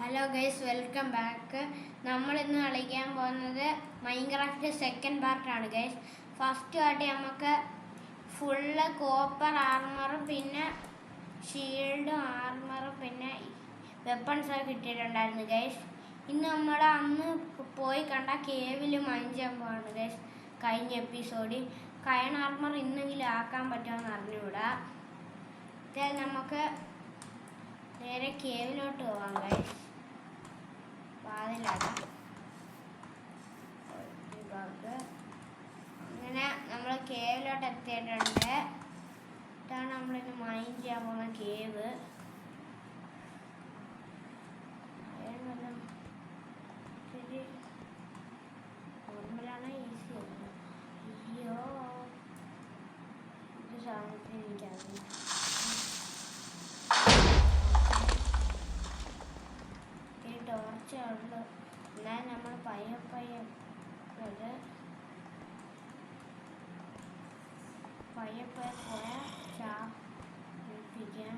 Hello guys, welcome back. നമ്മൾ ഇന്ന് കളിക്കാൻ പോകുന്നത് മൈൻക്രാഫ്റ്റ് സെക്കൻഡ് പാർട്ടാണ് ഗൈസ്. ഫസ്റ്റ് ആയിട്ട് നമുക്ക് ഫുള്ള് കോപ്പർ ആർമറും പിന്നെ ഷീൽഡും ആർമറും പിന്നെ വെപ്പൺസൊക്കെ കിട്ടിയിട്ടുണ്ടായിരുന്നു ഗൈസ്. ഇന്ന് നമ്മൾ അന്ന് പോയി കണ്ട കേവിൽ മൈൻഡ് പോവാണ് ഗൈസ്. കഴിഞ്ഞ എപ്പിസോഡിൽ കയൺ ആർമർ ഇന്നെങ്കിലും ആക്കാൻ പറ്റുമെന്ന് അറിഞ്ഞുകൂടാ. നമുക്ക് നേരെ കേവിലോട്ട് പോവാം ഗൈസ്. അങ്ങനെ നമ്മൾ കേവിലോട്ട് എത്തിയിട്ടുണ്ട്. ഇതാണ് നമ്മളിന്ന് മൈൻഡ് ചെയ്യാൻ പോകുന്ന കേവ്. ശരി, നോർമലാണ്, ഈസിയാണ്. അയ്യോ, ഇത് സാധനത്തിന് എനിക്കറിയില്ല. ടോർച്ചേ ഉള്ളു. എന്നാൽ നമ്മൾ പയ്യെ പോയാൽ ചാപ്പിക്കാൻ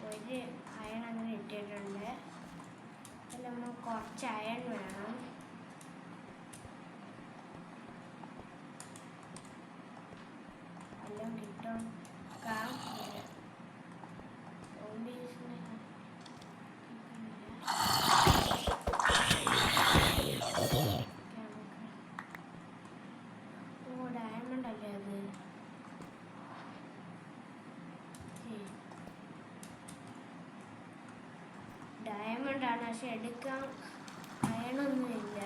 ഒരു അയൺ അങ്ങനെ ഇട്ടിട്ടുണ്ട്. നമ്മൾ കുറച്ച് അയൺ വേണം. എല്ലാം കിട്ടും. ഡയമണ്ട് അല്ലേ അത്? ഡയമണ്ട് ആണ്, പക്ഷെ എടുക്കാൻ അയണൊന്നുമില്ല.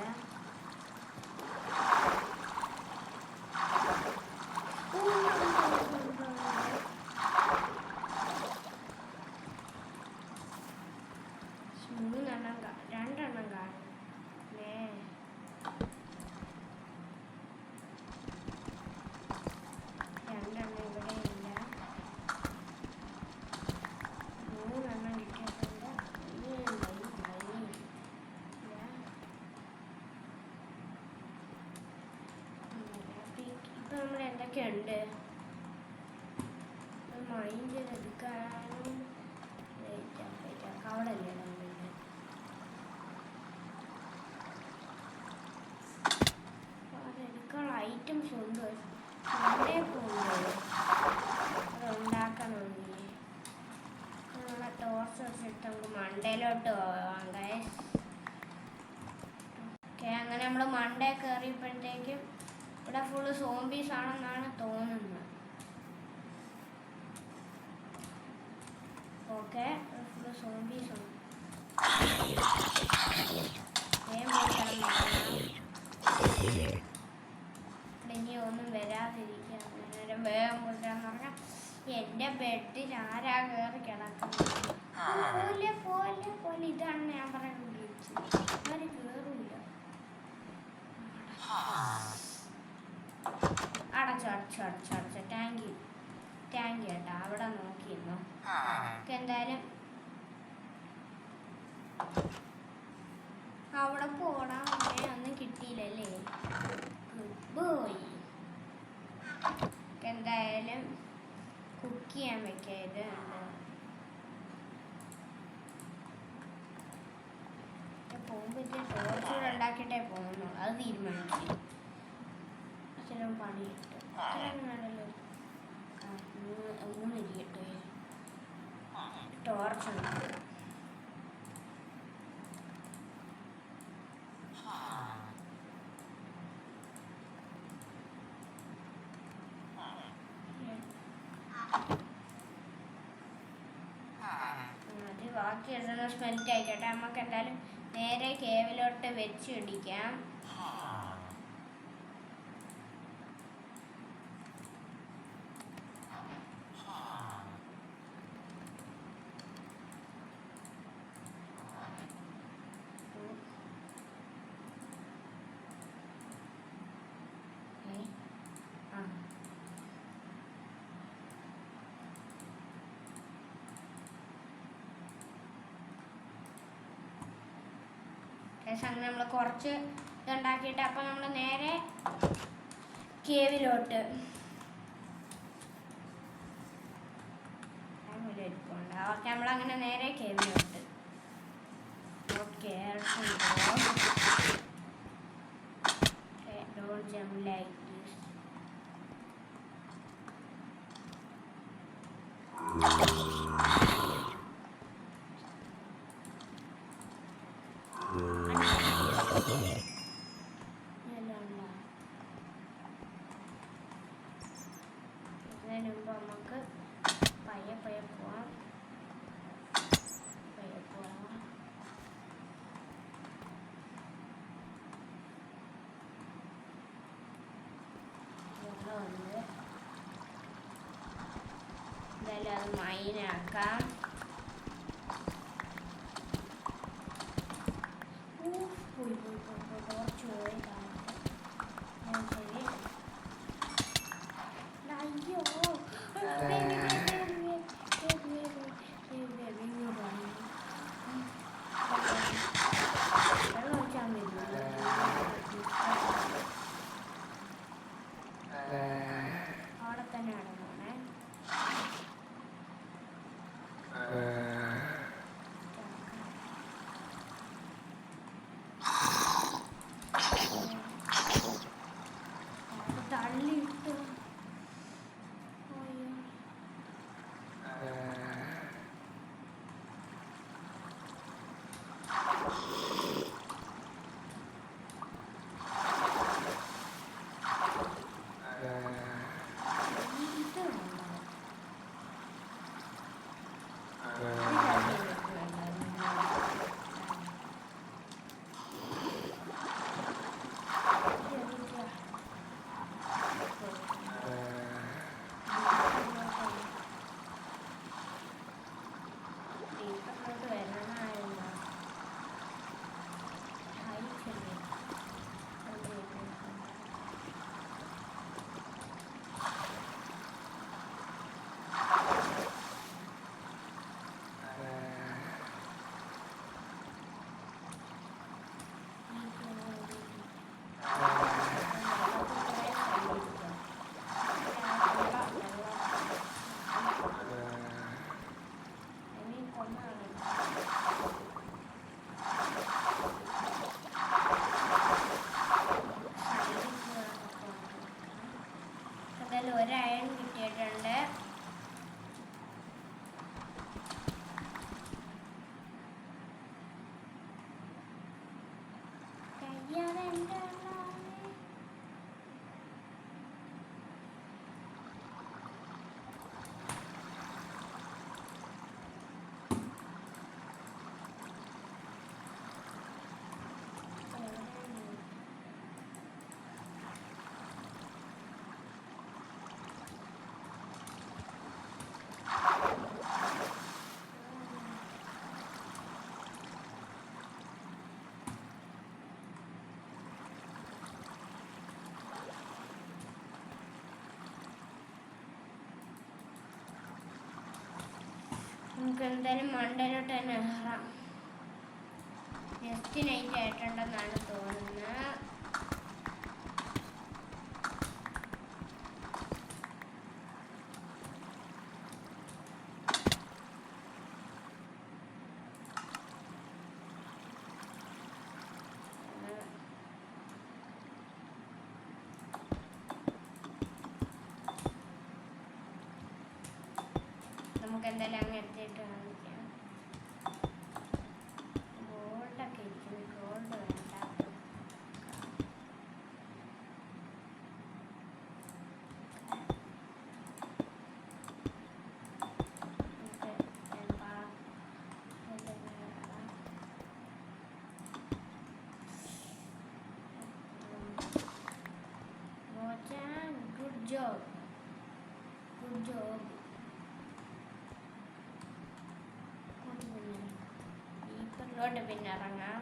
രണ്ടെണ്ണം കാണും. രണ്ടെണ്ണം ഇവിടെ ഇല്ല. മൂന്നെണ്ണം കിട്ടിയിട്ടുണ്ട്. ഇപ്പൊ നമ്മൾ എന്തൊക്കെയുണ്ട് മൈൻഡ് ചെയ്തെടുക്കാനും അവിടെ അല്ലേ അതെടുക്കാനുള്ള ഐറ്റംസ് ഉണ്ട്. അവിടെ പോകുന്നത് അതുണ്ടാക്കണമെങ്കിൽ നമ്മളെ ടോർച്ച് വെച്ചിട്ട് നമുക്ക് മണ്ടയിലോട്ട് പോവാം ഗൈസ്. ഓക്കെ, അങ്ങനെ നമ്മൾ മണ്ടേ കയറിയപ്പോഴത്തേക്കും ഇവിടെ ഫുള്ള് സോംബീസ് ആണെന്നാണ് തോന്നുന്നത്. ഓക്കെ, ഫുള്ള് സോംബീസ് ആണ്. ഇനി ഒന്നും വരാതിരിക്കുക. അന്നേരം വേഗം പോയിട്ടാന്ന് പറഞ്ഞാൽ എൻ്റെ ബെഡിൽ ആരാ കയറി കിടക്കുന്നത്? പോലെ പോലെ പോലെ ഇതാണ് ഞാൻ പറയുന്നത്. ആരും കയറില്ല. അടച്ചു ടാങ്കി കേട്ടാ അവിടെ നോക്കിയിരുന്നോ. എന്തായാലും അവിടെ പോടാ. ഒന്നും കിട്ടിയില്ലല്ലേ? പോയി. എന്തായാലും കുക്ക് ചെയ്യാൻ വെക്കരുത്. പോകുമ്പോൾ ടോർച്ചൂടെ ഉണ്ടാക്കിയിട്ടേ പോകുന്നു. അത് തീരുമാനിച്ചു. ചില പണി കിട്ടും. വേണമല്ലോ. ഇരിക്കട്ടെ. ടോർച്ച് ഉണ്ടാകും. അത് ബാക്കി ഇടുന്ന സ്മെൽറ്റ് ആയിക്കോട്ടെ. നമുക്ക് എന്തായാലും നേരെ കേവിലോട്ട് വെച്ച് ഇടിക്കാം. അങ്ങനെ നമ്മൾ കുറച്ച് ഇതുണ്ടാക്കിയിട്ട് അപ്പം നമ്മൾ നേരെ കേവിലോട്ട് ഓക്കെ നമ്മളങ്ങനെ നേരെ കേവിലോട്ട്. Okay don't jump like this. ഇതിനു മുമ്പ് നമുക്ക് പയ്യെ പോവാം. എന്തായാലും അത് മൈനാക്കാം. കുറച്ച് പോയി ശരി. അയ്യോ വെള്ളം ഒഴിച്ചാൽ മതി. അവിടെ തന്നെയാണ് പോണേ. തള്ളിയിട്ട് ഒരു അയൺ കിട്ടിയിട്ടുണ്ട്. നമുക്ക് എന്തായാലും മണ്ടയിലോട്ട് തന്നെ കയറാം. ജസ്റ്റ് നൈറ്റ് ആയിട്ടുണ്ടെന്നാണ് തോന്നുന്നത്. നമുക്ക് എന്തായാലും അങ്ങ് എത്തിയിട്ട് കാണിക്കാം. ഗോൾഡൊക്കെ ഇരിക്കുന്നു. ഗോൾഡ് വേണ്ട. Good job. Good job. ഡീപ്പറിലോട്ട് പിന്നെ ഇറങ്ങാം.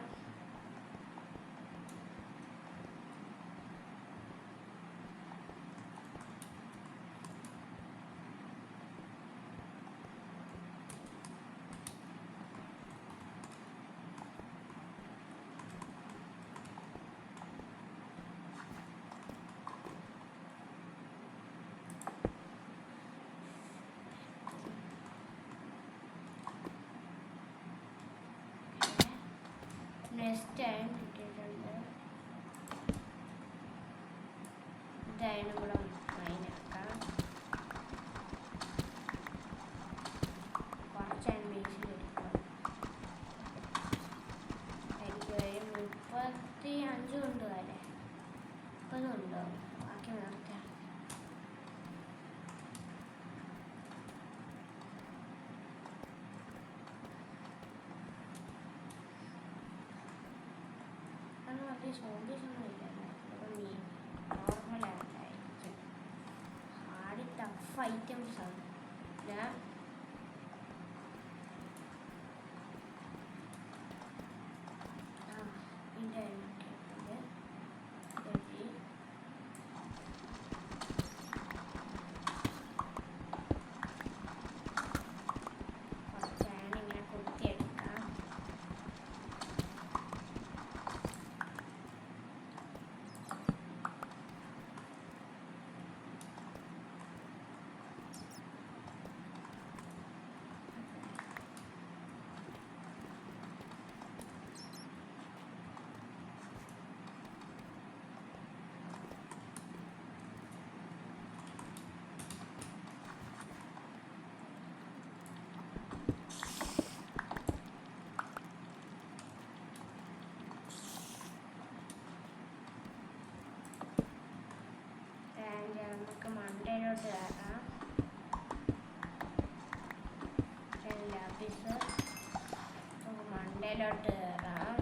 ബെസ്റ്റ് അയൺ കിട്ടിയിട്ടുണ്ട്. ഇതായാലും കൂടെ മൈനാക്കാം. കുറച്ച് അയൺ ബേസിൽ എടുക്കാം. എനിക്ക് 35 കൊണ്ട് വരെ 30 ഉണ്ടോ? ബാക്കി നിർത്താം. സോംബീസ് ഒന്നും ഇല്ലല്ലോ. നോർമലായിട്ടായിരിക്കും. ഹാർഡ് ടഫ് ഐറ്റംസ് ആണ്. ഇതിൻ്റെ നമുക്ക് മണ്ടയിലോട്ട് കയറാം. ലാപ്പിസ് നമുക്ക് മണ്ടയിലോട്ട് കയറാം.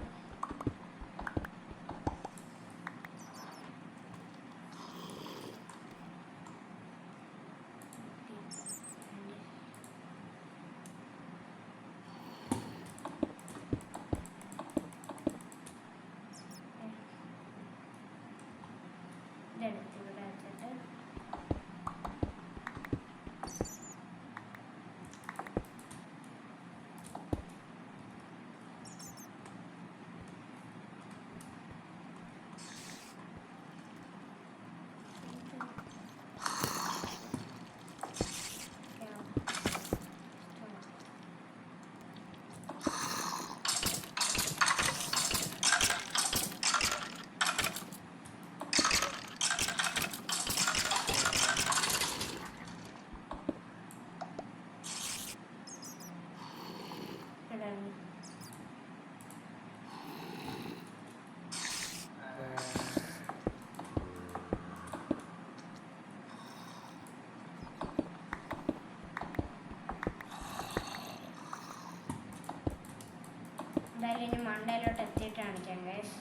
ഇതെടുത്ത് ഇവിടെ വെച്ചിട്ട് എന്തായാലും ഇനി മണ്ടയിലോട്ട് എത്തിയിട്ട് കാണിക്കാം ഗൈസ്.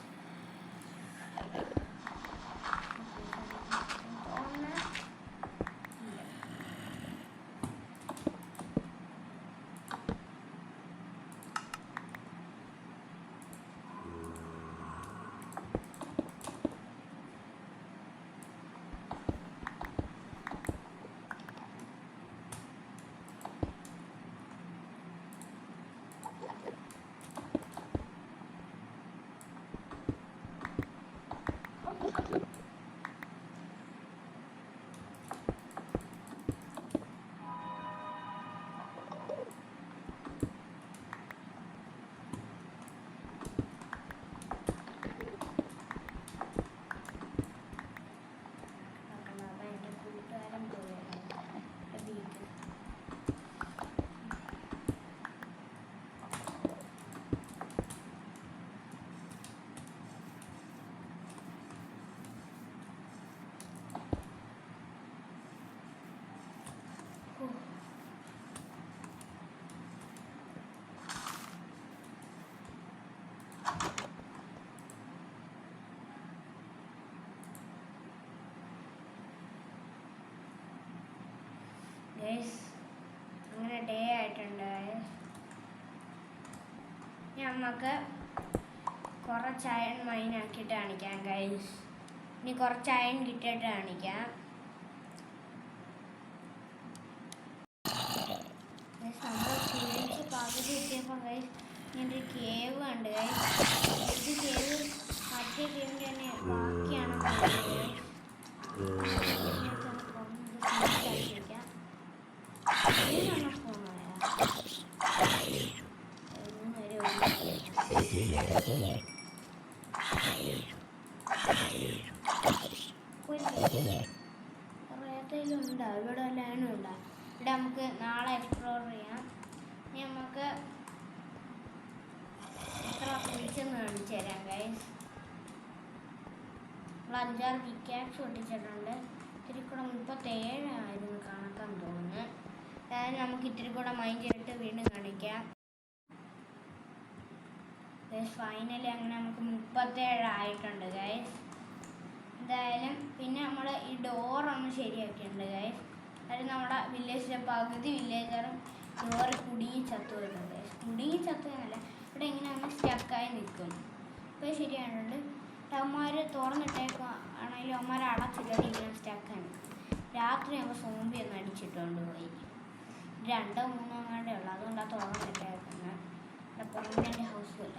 ഗൈസ് അങ്ങനെ ഡേ ആയിട്ടുണ്ട്. നമുക്ക് കുറച്ച് അയൺ മൈനാക്കിയിട്ട് കാണിക്കാം ഗൈസ്. ഇനി കുറച്ച് അയൺ കിട്ടിയിട്ട് കാണിക്കാം. നമ്മൾ ഫീലിങ്സ് പകുതി കിട്ടിയപ്പോൾ ഗൈസ് ഇങ്ങനെ ഒരു കേവ് ഉണ്ട് ഗൈസ്. ഇത് കേവ് മറ്റേ കേവിൻ്റെ തന്നെ ബാക്കിയാണ്. കുറേത്തിലുണ്ടോ ഇവിടെ എല്ലാവരും ഉണ്ടോ? ഇവിടെ നമുക്ക് നാളെ എക്സ്പ്ലോർ ചെയ്യാം. ഇനി നമുക്ക് എത്ര പിടിച്ചെന്ന് കാണിച്ചു തരാം ഗൈസ്. നമ്മൾ 5-6 പിക്കാക്സ് ഒട്ടിച്ചിട്ടുണ്ട്. ഇത്തിരി കൂടെ 37 ആയിരുന്നു കണക്കാൻ തോന്നുന്നു. അതായത് നമുക്ക് ഇത്തിരി കൂടെ മൈൻഡ് ചെയ്തിട്ട് വീണ്ടും കാണിക്കാം. ഫൈനലി അങ്ങനെ നമുക്ക് 37 ആയിട്ടുണ്ട് ഗൈസ്. എന്തായാലും പിന്നെ നമ്മൾ ഈ ഡോറൊന്ന് ശരിയാക്കിയിട്ടുണ്ട് ഗൈസ്. അതായത് നമ്മുടെ വില്ലേജിലെ പകുതി വില്ലേജറും ഡോറ് കുടുങ്ങി ചത്തു വരുന്നുണ്ട് ഗൈസ്. കുടുങ്ങി ചത്തുവെന്നല്ല, ഇവിടെ ഇങ്ങനെ അങ്ങ് സ്റ്റക്കായി നിൽക്കും. ഇപ്പോൾ ശരിയായിട്ടുണ്ട്. അവന്മാർ തുറന്നിട്ടേക്കും ആണെങ്കിലും അവന്മാർ അടച്ചിട്ട് ഇങ്ങനെ സ്റ്റക്കായി നിൽക്കും. രാത്രി ആകുമ്പോൾ സോംബി ഒന്ന് അടിച്ചിട്ടുണ്ട് പോയി. 2-3 അങ്ങാണ്ടേ ഉള്ളൂ, അതുകൊണ്ടാണ് തുറന്നിട്ടേക്കുന്നത്. ഇവിടെ പെർമനൻ്റ് ഹൗസും ഇല്ല.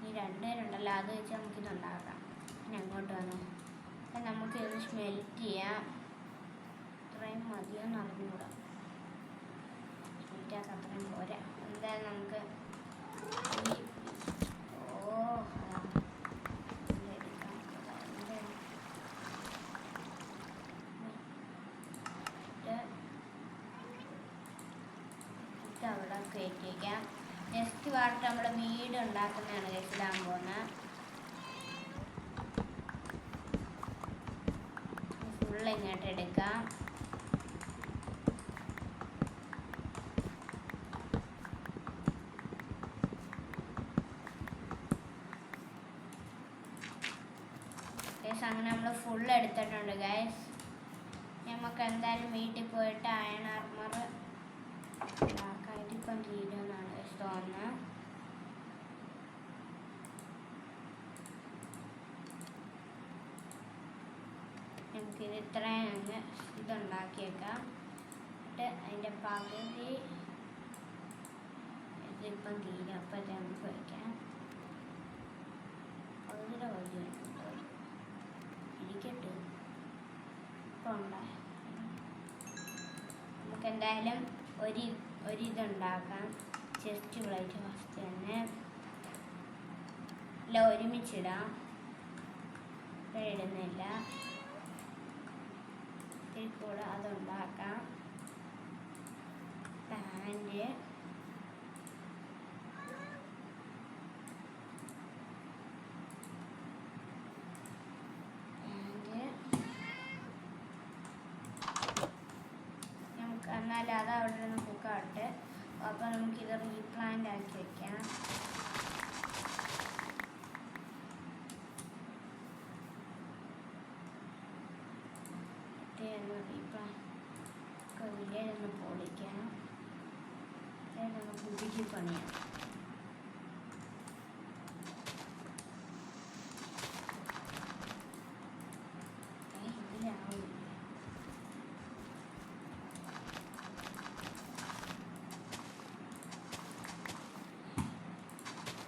ഈ 2 പേരുണ്ടല്ലോ, അത് വെച്ച് നമുക്കിതുണ്ടാക്കാം. പിന്നെ അങ്ങോട്ട് വന്നു അപ്പം നമുക്കിത് സ്മെൽറ്റ് ചെയ്യാം. ഇത്രയും മതിയെന്ന് അറിഞ്ഞുകൂടാ. സ്മെൽറ്റാക്കാൻ അത്രയും പോരാ. എന്തായാലും നമുക്ക് ഈ അവിടെ കയറ്റിക്കാം. നെക്സ്റ്റ് പാർട്ട് നമ്മുടെ വീട് ഉണ്ടാക്കുന്നതാണ് കഴിച്ചിടാൻ പോകുന്നത്. ഫുള്ള് ഇങ്ങോട്ട് എടുക്കാം. അങ്ങനെ നമ്മൾ ഫുള്ള് എടുത്തിട്ടുണ്ട് ഗൈസ്. നമുക്ക് എന്തായാലും വീട്ടിൽ പോയിട്ട് അയൺ ആർമർ ഉണ്ടാക്കാം. ഇതിപ്പം തീരുമെന്നാണ് തോന്നുന്നത്. നമുക്കിത് ഇത്രയും അങ്ങ് ഇതുണ്ടാക്കിയേക്കാം. എന്നിട്ട് അതിൻ്റെ പകുതി ഇതിപ്പം തീരും. അപ്പം നമുക്ക് വയ്ക്കാം. പകുതിയുടെ പകുതി ഇരിക്കട്ടെ. ഇപ്പം ഉണ്ടായി. നമുക്ക് എന്തായാലും ഒരിതുണ്ടാക്കാം. ചെസ്റ്റ് പ്ലേറ്റ് ഫസ്റ്റ് തന്നെ എല്ലാം ഒരുമിച്ചിടാം. ഇപ്പം ഇടുന്നില്ല. ഇത്തിരി കൂടെ അതുണ്ടാക്കാം. പാൻറ് നമുക്ക് എന്നാലും അത് അവിടെ നിന്ന് കുക്കാട്ട്. അപ്പോൾ നമുക്കിത് റീപ്ലാന്റ് ആക്കി വയ്ക്കാം. വില്ലേജൊന്ന് പൊളിക്കാം. പുതുക്കി പണിയാം. ഇതിലാവും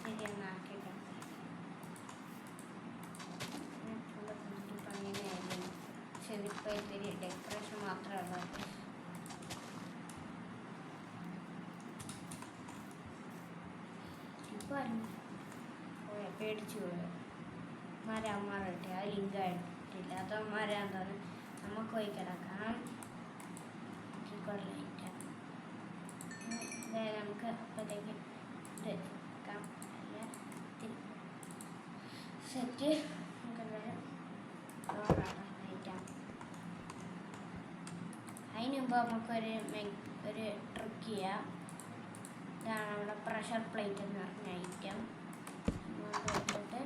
ശരിയൊന്നാക്കിയിട്ട് പുതുക്കി പണിയായിരുന്നു. ചെറിയ ഇത്തിരി ഡെക്കറേഷൻ മാത്രമേ ഉള്ളൂ. പേടിച്ചു പോയോ? അമ്മമാർ കിട്ടി. അത് ലിങ്ക് ആയിട്ടില്ല. അത് അമ്മമാരാന്ന് നമുക്ക് പോയി കിടക്കാം. നമുക്ക് അപ്പോഴത്തേക്ക് ഇത് വെക്കാം. സെറ്റ് നമുക്ക് എന്തായാലും കഴിക്കാം. അതിന് മുമ്പ് നമുക്കൊരു ട്രിക്ക് ചെയ്യാം. ഇതാണ് നമ്മുടെ പ്രഷർ പ്ലേറ്റ് എന്ന് പറഞ്ഞ ഐറ്റം. വെച്ചിട്ട്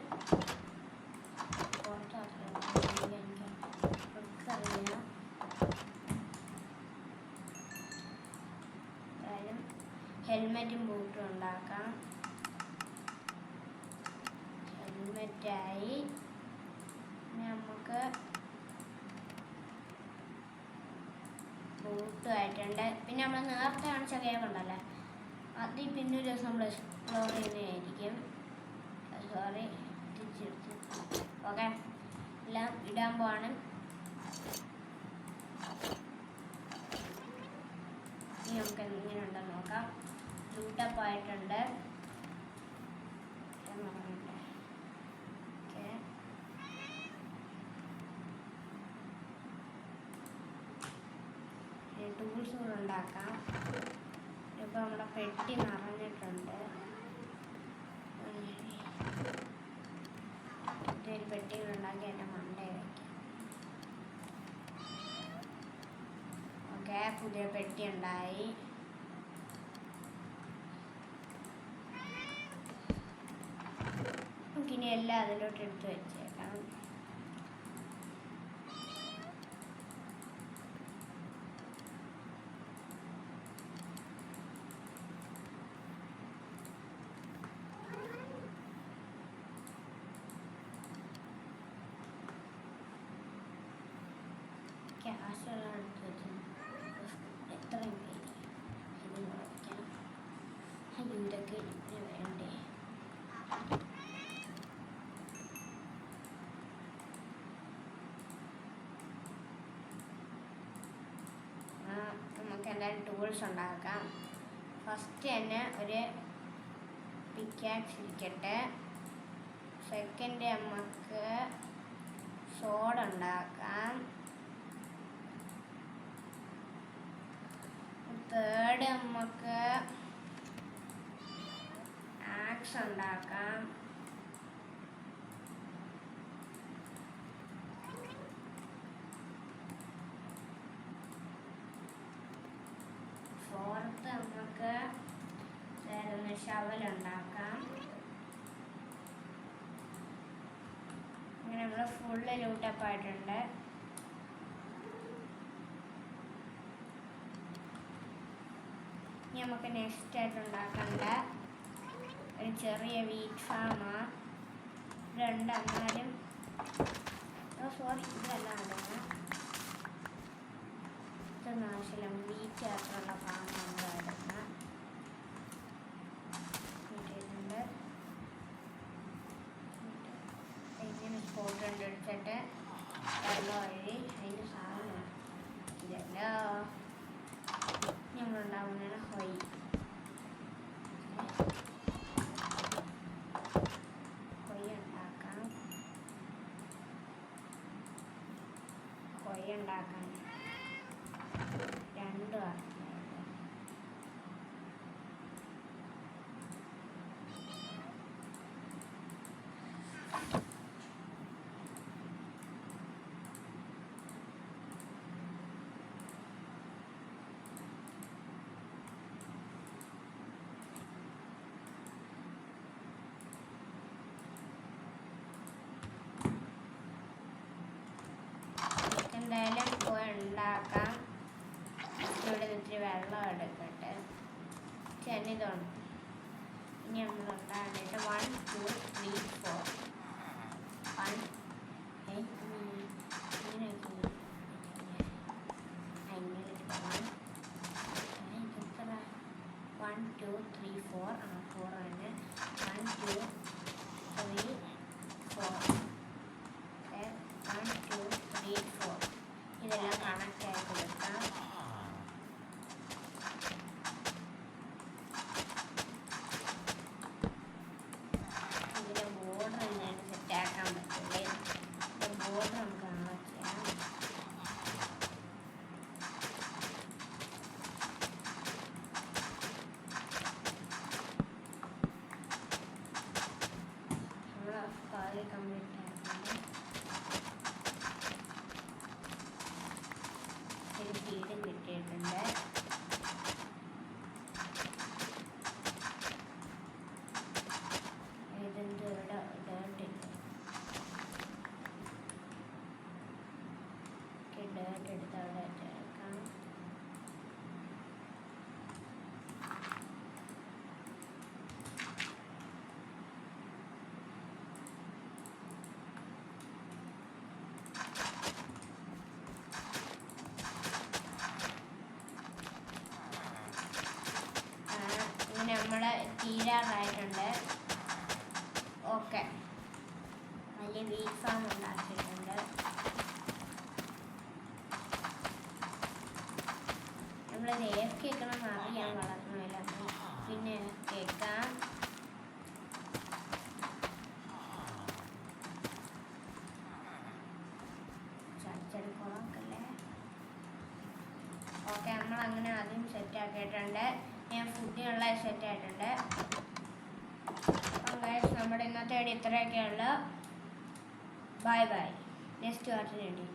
എനിക്കറിയാം. എന്തായാലും ഹെൽമെറ്റും ബൂട്ടും ഉണ്ടാക്കാം. ഹെൽമെറ്റായി നമുക്ക് ബൂട്ടും ആയിട്ടുണ്ട്. പിന്നെ നമ്മൾ നേരത്തെ കാണിച്ച കേവുണ്ടല്ലേ, അത് പിന്നെ ഒരു ദിവസം നമ്മൾ എക്സ്പ്ലോർ ചെയ്യുന്നതായിരിക്കും. സോറി, തിരിച്ചെടുത്ത്. ഓക്കെ, എല്ലാം ഇടാൻ പോവാണ്. ഇനി നമുക്ക് എങ്ങനെ ഉണ്ടെന്ന് നോക്കാം. ലൂട്ടപ്പ് ആയിട്ടുണ്ട്. കൂടെ ഉണ്ടാക്കാം. ഇപ്പോൾ നമ്മുടെ പെട്ടി നിറഞ്ഞിട്ടുണ്ട്. ഇതൊരു പെട്ടി കൂടെ ഉണ്ടാക്കി എൻ്റെ മണ്ടേ വയ്ക്കാം. ഓക്കെ, പുതിയ പെട്ടി ഉണ്ടായി. നമുക്കിനി എല്ലാം അതിലോട്ട് എടുത്ത് വെച്ചേക്കാം. ക്യാഷെല്ലാം എടുത്ത് വെച്ചു. എത്രയും പേര് ഇതിന് വയ്ക്കണം. ഇതൊക്കെ ഇതിന് വേണ്ടേ? നമുക്ക് എന്തായാലും ടൂൾസ് ഉണ്ടാക്കാം. ഫസ്റ്റ് തന്നെ ഒരു പിക്കാക്സ് ഇരിക്കട്ടെ. സെക്കൻഡ് നമുക്ക് സോഡ് ഉണ്ടാക്കാം. തേർഡ് നമുക്ക് ആക്സ് ഉണ്ടാക്കാം. ഫോർത്ത് നമുക്ക് ഷവൽ ഉണ്ടാക്കാം. അങ്ങനെ നമ്മൾ ഫുള്ള് ലൂട്ടപ്പ് ആയിട്ടുണ്ട്. ഇനി നമുക്ക് നെക്സ്റ്റ് ആയിട്ട് ഉണ്ടാക്കേണ്ട ഒരു ചെറിയ വീറ്റ് ഫാമാണ്. രണ്ടെന്നാലും സോറി ഇതല്ല നടന്ന ഇതൊന്നും ആവശ്യമില്ല. വീറ്റ് ആയിട്ടുള്ള ഫാം നമ്മൾ എടുക്കുന്ന കിട്ടിയിട്ടുണ്ട്. ഇങ്ങനെ ഫോട്ടോ എടുത്തിട്ട് വെള്ളം വഴി അതിൻ്റെ സാധനം ഇതല്ലോ നമ്മളുണ്ടാവുന്നതാണ് ഹൊയ്. ഹൊയ് ഉണ്ടാക്കാം. ഹൊയ് ഉണ്ടാക്കാൻ രണ്ട് എന്തായാലും പോയി ഉണ്ടാക്കാം. ഇവിടെ ഇത്തിരി വെള്ളം എടുക്കട്ടെ. ചെന്നിതുണ്ട്. ഇനി നമ്മൾ ഉണ്ടാക്കിയിട്ട് 1 2 3 4 1 2 3 4 4 ആണ്. 1 2 3 4 1 2 3 4 ഇതെല്ലാം കണക്റ്റ് ആയി കൊടുക്കാം. ഇതിൻ്റെ ബോർഡർ ഞാൻ സെറ്റാക്കാൻ പറ്റില്ലേ? ഇതിൻ്റെ ബോർഡർ നമുക്ക് ആവശ്യം. നമ്മൾ കാര്യം കംപ്ലീറ്റ് ആക്കുന്നത് ഒരു ഫീഡും കിട്ടിയിട്ടുണ്ട്. ഇതെന്ത് ഇവിടെ ഡേർട്ടില്ല. ഡേർട്ട് എടുത്ത് അവിടെ ചേർക്കാം. നമ്മുടെ തീരാറായിട്ടുണ്ട്. ഓക്കെ, വലിയ വീറ്റ് ഫാം ഉണ്ടാക്കിയിട്ടുണ്ട്. നമ്മളത് ഏഫ് കേൾക്കണമെന്ന് അറിയാൻ വളർന്നില്ല. പിന്നെ കേൾക്കാം. ചടിച്ചടി കുളമൊക്കെ. ഓക്കെ, നമ്മൾ അങ്ങനെ അതും സെറ്റ് ആക്കിയിട്ടുണ്ട്. ഞാൻ ഫുഡിനുള്ള സെറ്റ് ആയിട്ടുണ്ട്. അപ്പം ഗൈസ് നമ്മുടെ ഇന്നത്തെ വീഡിയോ ഇത്രയൊക്കെയുള്ളൂ. Bye bye. നെക്സ്റ്റ് വാച്ചിന് വേണ്ടി.